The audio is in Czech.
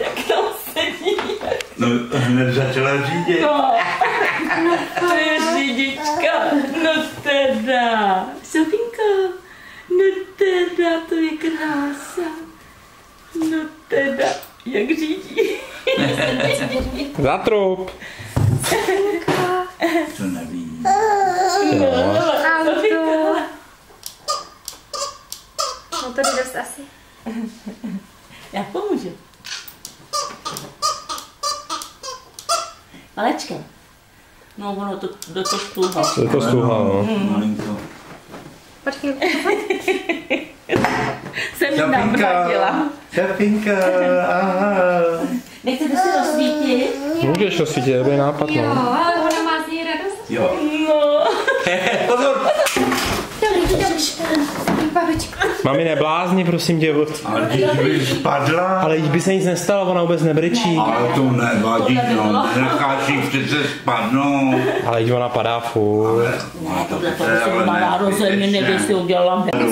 Jak tam sedí. No, hned začala řídit. No, to je řidička. No teda. Sofinko, no teda, to je krása. No teda, jak řídí. Zatrup. To neví. No, Sofinko. No to jde dost asi. Já pomůžu. Malečka. No, ono to do toho stůlha. Je to stuha, no. Malinko. Počkej. Jsem jim navratila. Šapinka, aha. Nechcete si rozsvítit? Můžeš to svítit, dobrý nápad, Jo, no. ale ona má z ní radost. Jo. No. Pozor. Dobrý. Babičko. Mami, neblázni, prosím tě. Ale když by spadla. Ale jí by se nic nestalo, ona vůbec nebrečí. Ale to nevadí, no. Necháš jí přece spadnout. Ale jí ona padá furt. Ale Tohle to jsem malá rozemě, nevím, jestli udělala